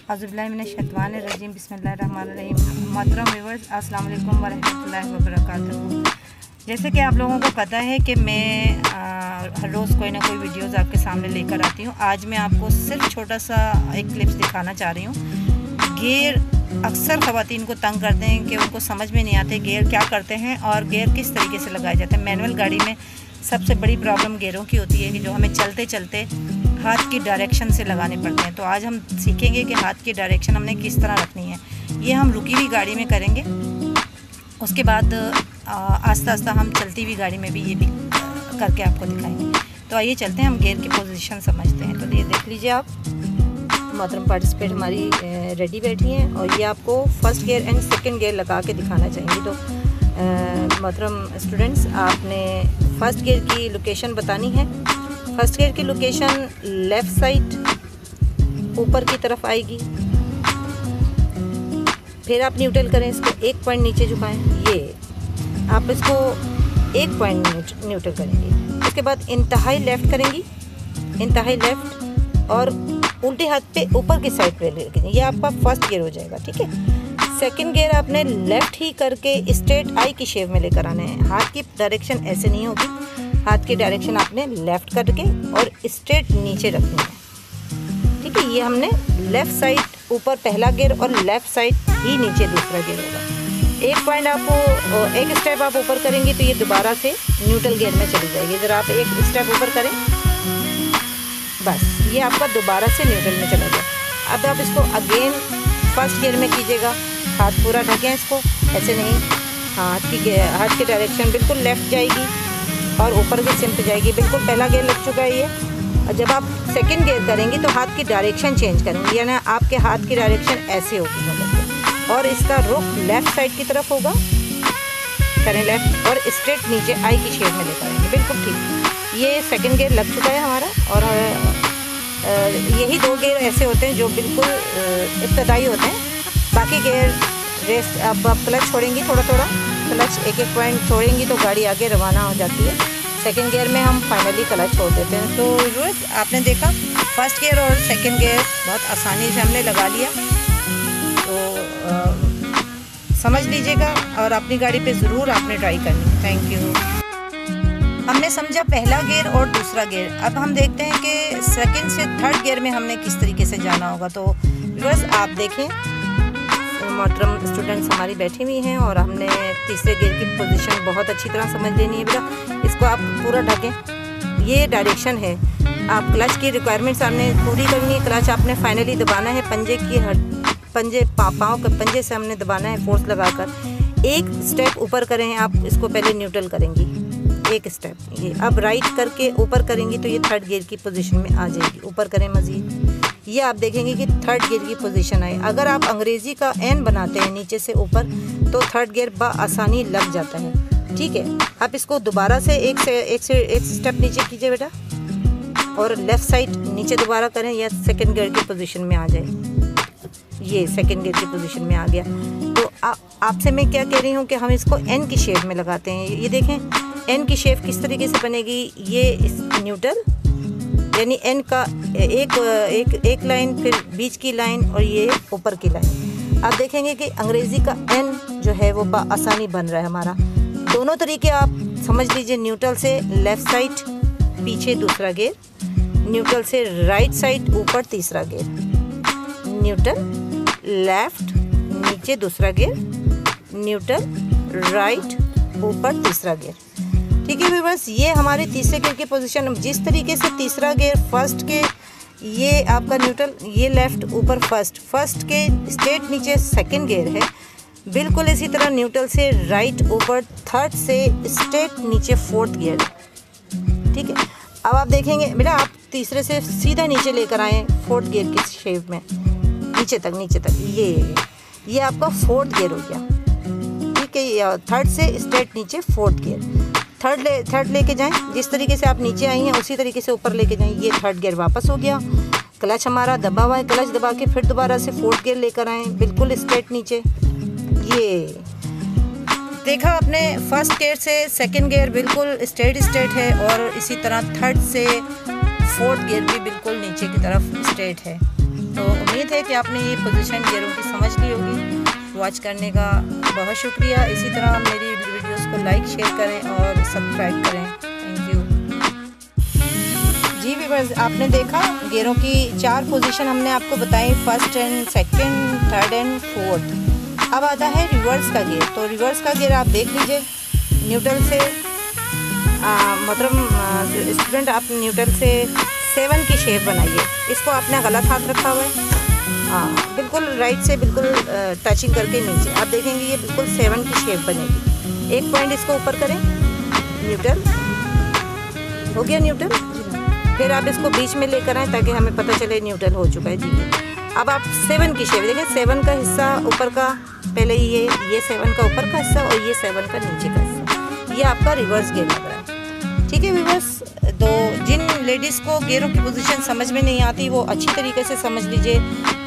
अज़ुबिल्लाहिमिनश्शैतानिर्रजीम बिस्मिल्लाहिर्रहमानिर्रहीम। मोहतरम व्यूअर्स, अस्सलाम वालेकुम वरहमतुल्लाहि वबरकातुहू। जैसे कि आप लोगों को पता है कि मैं हर रोज़ कोई ना कोई वीडियोज़ आपके सामने लेकर आती हूँ। आज मैं आपको सिर्फ छोटा सा एक क्लिप्स दिखाना चाह रही हूँ। गियर अक्सर ख़वातीन को तंग करते हैं कि उनको समझ में नहीं आते गियर क्या करते हैं और गियर किस तरीके से लगाए जाते हैं। मैनुअल गाड़ी में सबसे बड़ी प्रॉब्लम गियरों की होती है कि जो हमें चलते चलते हाथ की डायरेक्शन से लगाने पड़ते हैं। तो आज हम सीखेंगे कि हाथ की डायरेक्शन हमने किस तरह रखनी है। ये हम रुकी हुई गाड़ी में करेंगे, उसके बाद आस्ता आस्ता हम चलती हुई गाड़ी में भी ये भी करके आपको दिखाएंगे। तो आइए चलते हैं, हम गियर की पोजीशन समझते हैं। तो ये देख लीजिए आप, मोहतरम पार्टिसिपेंट हमारी रेडी बैठी हैं और ये आपको first gear and second gear लगा के दिखाना चाहेंगी। तो मोहतरम स्टूडेंट्स, आपने फर्स्ट गियर की लोकेशन बतानी है। फर्स्ट गियर की लोकेशन लेफ़्ट साइड ऊपर की तरफ आएगी। फिर आप न्यूट्रल करें, इसको एक पॉइंट नीचे झुकाएं। ये आप इसको एक पॉइंट न्यूट्रल करेंगे। उसके बाद इंतहाई लेफ़्ट करेंगी, इंतहाई लेफ़्ट और उल्टे हाथ पे ऊपर की साइड पे लेके ये आपका फर्स्ट गियर हो जाएगा। ठीक है। सेकंड गियर आपने लेफ़्ट ही करके स्ट्रेट आई की शेप में लेकर आना है। हाथ की डायरेक्शन ऐसे नहीं होगी, हाथ की डायरेक्शन आपने लेफ़्ट करके और स्ट्रेट नीचे रखनी है। ठीक है। ये हमने लेफ़्ट साइड ऊपर पहला गियर और लेफ़्ट साइड ही नीचे दूसरा गियर होगा। एक पॉइंट आपको एक स्टेप आप ऊपर करेंगे तो ये दोबारा से न्यूट्रल गियर में चली जाएगी। ज़रा आप एक स्टेप ऊपर करें, बस ये आपका दोबारा से न्यूट्रल में चला गया। अब आप इसको अगेन फर्स्ट गियर में कीजिएगा। हाथ पूरा ढकें इसको, ऐसे नहीं। हाथ की डायरेक्शन बिल्कुल लेफ़्ट जाएगी और ऊपर भी सिमट जाएगी। बिल्कुल पहला गियर लग चुका है ये। और जब आप सेकंड गियर करेंगे तो हाथ की डायरेक्शन चेंज करेंगे, यानी आपके हाथ की डायरेक्शन ऐसे होगी और इसका रुख लेफ़्ट साइड की तरफ होगा। करें लेफ़्ट और स्ट्रेट नीचे आई की शेप में लेकर आएंगे। बिल्कुल ठीक। ये सेकंड गियर लग चुका है हमारा और यही दो गियर ऐसे होते हैं जो बिल्कुल इब्तदाई होते हैं। बाकी गियर रेस्ट अब आप क्लच छोड़ेंगी, थोड़ा थोड़ा क्लच एक एक पॉइंट छोड़ेंगी तो गाड़ी आगे रवाना हो जाती है। सेकंड गियर में हम फाइनली क्लच छोड़ देते हैं। तो व्यूअर्स, आपने देखा फर्स्ट गियर और सेकंड गियर बहुत आसानी से हमने लगा लिया। तो समझ लीजिएगा और अपनी गाड़ी पे ज़रूर आपने ट्राई करनी। Thank you. हमने समझा पहला गियर और दूसरा गियर। अब हम देखते हैं कि सेकंड से थर्ड गियर में हमने किस तरीके से जाना होगा। तो व्यूअर्स, आप देखें, मोहतरम स्टूडेंट्स हमारी बैठी हुई हैं और हमने तीसरे गियर की पोजीशन बहुत अच्छी तरह समझ लेनी है। बेटा इसको आप पूरा ढकें, ये डायरेक्शन है। आप क्लच की रिक्वायरमेंट्स आपने पूरी करनी है। क्लच आपने फाइनली दबाना है, पाँव के पंजे से हमने दबाना है फोर्स लगाकर। एक स्टेप ऊपर करें आप, इसको पहले न्यूट्रल करेंगी एक स्टेप। ये अब राइट करके ऊपर करेंगी तो ये थर्ड गियर की पोजीशन में आ जाएगी। ऊपर करें मज़ीद, ये आप देखेंगे कि थर्ड गियर की पोजीशन आई। अगर आप अंग्रेज़ी का एन बनाते हैं नीचे से ऊपर तो थर्ड गियर आसानी लग जाता है। ठीक है। आप इसको दोबारा से एक स्टेप नीचे कीजिए बेटा और लेफ़्ट साइड नीचे दोबारा करें, या सेकंड गियर की पोजीशन में आ जाए। ये सेकंड गियर की पोजीशन में आ गया। तो आपसे मैं क्या कह रही हूँ कि हम इसको एन की शेप में लगाते हैं। ये देखें एन की शेप किस तरीके से बनेगी। ये न्यूट्रल यानी एन का एक लाइन, फिर बीच की लाइन और ये ऊपर की लाइन। आप देखेंगे कि अंग्रेज़ी का एन जो है वो आसानी बन रहा है हमारा। दोनों तरीके आप समझ लीजिए। न्यूट्रल से लेफ़्ट साइड पीछे दूसरा गियर, न्यूट्रल से राइट साइड ऊपर तीसरा गियर, न्यूट्रल लेफ़्ट नीचे दूसरा गियर, न्यूट्रल राइट ऊपर तीसरा गियर। ठीक है व्यूअर्स, ये हमारे तीसरे गियर की पोजीशन। जिस तरीके से तीसरा गियर फर्स्ट के, ये आपका न्यूट्रल, ये लेफ़्ट ऊपर फर्स्ट के स्ट्रेट नीचे सेकंड गियर है। बिल्कुल इसी तरह न्यूट्रल से राइट ऊपर, थर्ड से स्ट्रेट नीचे फोर्थ गियर है। ठीक है। अब आप देखेंगे बेटा, आप तीसरे से सीधा नीचे लेकर आएँ फोर्थ गियर की शेप में, नीचे तक। ये आपका फोर्थ गियर हो गया। ठीक है। थर्ड से स्ट्रेट नीचे फोर्थ गियर। थर्ड लेके जाएं, जिस तरीके से आप नीचे आई हैं उसी तरीके से ऊपर लेके जाएं। ये थर्ड गियर वापस हो गया। क्लच हमारा दबा हुआ है, क्लच दबा के फिर दोबारा से फोर्थ गियर लेकर आएँ, बिल्कुल स्ट्रेट नीचे। ये देखा आपने, फर्स्ट गियर से सेकंड गियर बिल्कुल स्ट्रेट है और इसी तरह थर्ड से फोर्थ गियर भी बिल्कुल नीचे की तरफ स्ट्रेट है। तो उम्मीद है कि आपने ये पोजीशन गियरों की समझ ली होगी। वॉच करने का बहुत शुक्रिया। इसी तरह मेरी वीडियोस को लाइक शेयर करें और सब्सक्राइब करें। Thank you. जी व्यूअर्स, आपने देखा गियरों की 4 पोजीशन हमने आपको बताई, first and second, third and fourth. अब आता है रिवर्स का गियर। तो रिवर्स का गियर आप देख लीजिए, न्यूट्रल से मतलब स्टूडेंट आप न्यूट्रल से 7 की शेप बनाइए। इसको आपने गलत हाथ रखा हुआ है, हाँ बिल्कुल राइट से बिल्कुल टचिंग करके नीचे आप देखेंगे ये बिल्कुल 7 की शेप बनेगी। एक पॉइंट इसको ऊपर करें, न्यूट्रल हो गया न्यूट्रल। फिर आप इसको बीच में लेकर आएँ ताकि हमें पता चले न्यूट्रल हो चुका है जी। अब आप 7 की शेप देखें, 7 का हिस्सा ऊपर का, पहले ये 7 का ऊपर का हिस्सा और ये 7 का नीचे का हिस्सा, ये आपका रिवर्स गियर लग रहा है। ठीक है व्यूअर्स, तो जिन लेडीज़ को गियरों की पोजीशन समझ में नहीं आती वो अच्छी तरीके से समझ लीजिए।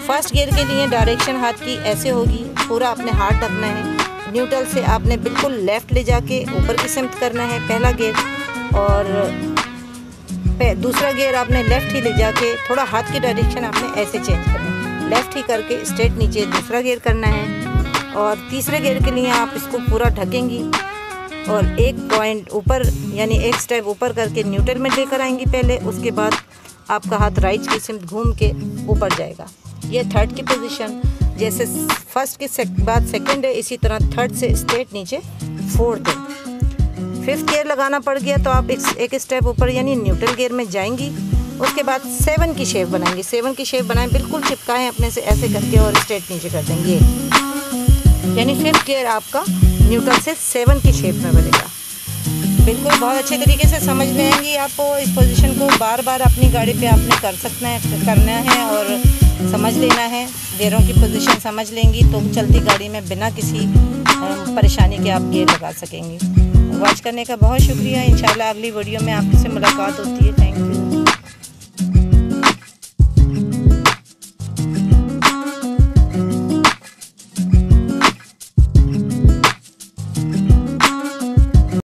फर्स्ट गियर के लिए डायरेक्शन हाथ की ऐसे होगी, पूरा अपने हाथ ढकना है। न्यूट्रल से आपने बिल्कुल लेफ़्ट ले जाके ऊपर की सिमत करना है पहला गियर, और दूसरा गियर आपने लेफ़्ट ही ले जाके थोड़ा हाथ की डायरेक्शन आपने ऐसे चेंज करना है, लेफ़्ट ही करके स्ट्रेट नीचे दूसरा गियर करना है। और तीसरे गियर के लिए आप इसको पूरा ढकेंगी और एक पॉइंट ऊपर यानी एक स्टेप ऊपर करके न्यूट्रल में लेकर आएंगी पहले, उसके बाद आपका हाथ राइट की सिमत घूम के ऊपर जाएगा। ये थर्ड की पोजीशन, जैसे फर्स्ट के बाद सेकंड है, इसी तरह थर्ड से स्ट्रेट नीचे फोर्थ है। फिफ्थ गियर लगाना पड़ गया तो आप एक स्टेप ऊपर यानी न्यूट्रल गियर में जाएंगी। उसके बाद 7 की शेप बनाएंगे। 7 की शेप बनाएं, बिल्कुल चिपकाएं अपने से ऐसे करके और स्ट्रेट नीचे कर देंगे, यानी फिफ्थ गियर आपका न्यूट्रल से 7 की शेप में बनेगा। बिल्कुल बहुत अच्छे तरीके से समझ लेंगी। आपको इस पोजीशन को बार बार अपनी गाड़ी पे आपने करना है और समझ लेना है। गियरों की पोजीशन समझ लेंगी तो चलती गाड़ी में बिना किसी परेशानी के आप गियर लगा सकेंगी। वॉच करने का बहुत शुक्रिया। इंशाल्लाह अगली वीडियो में आपसे मुलाकात होती है।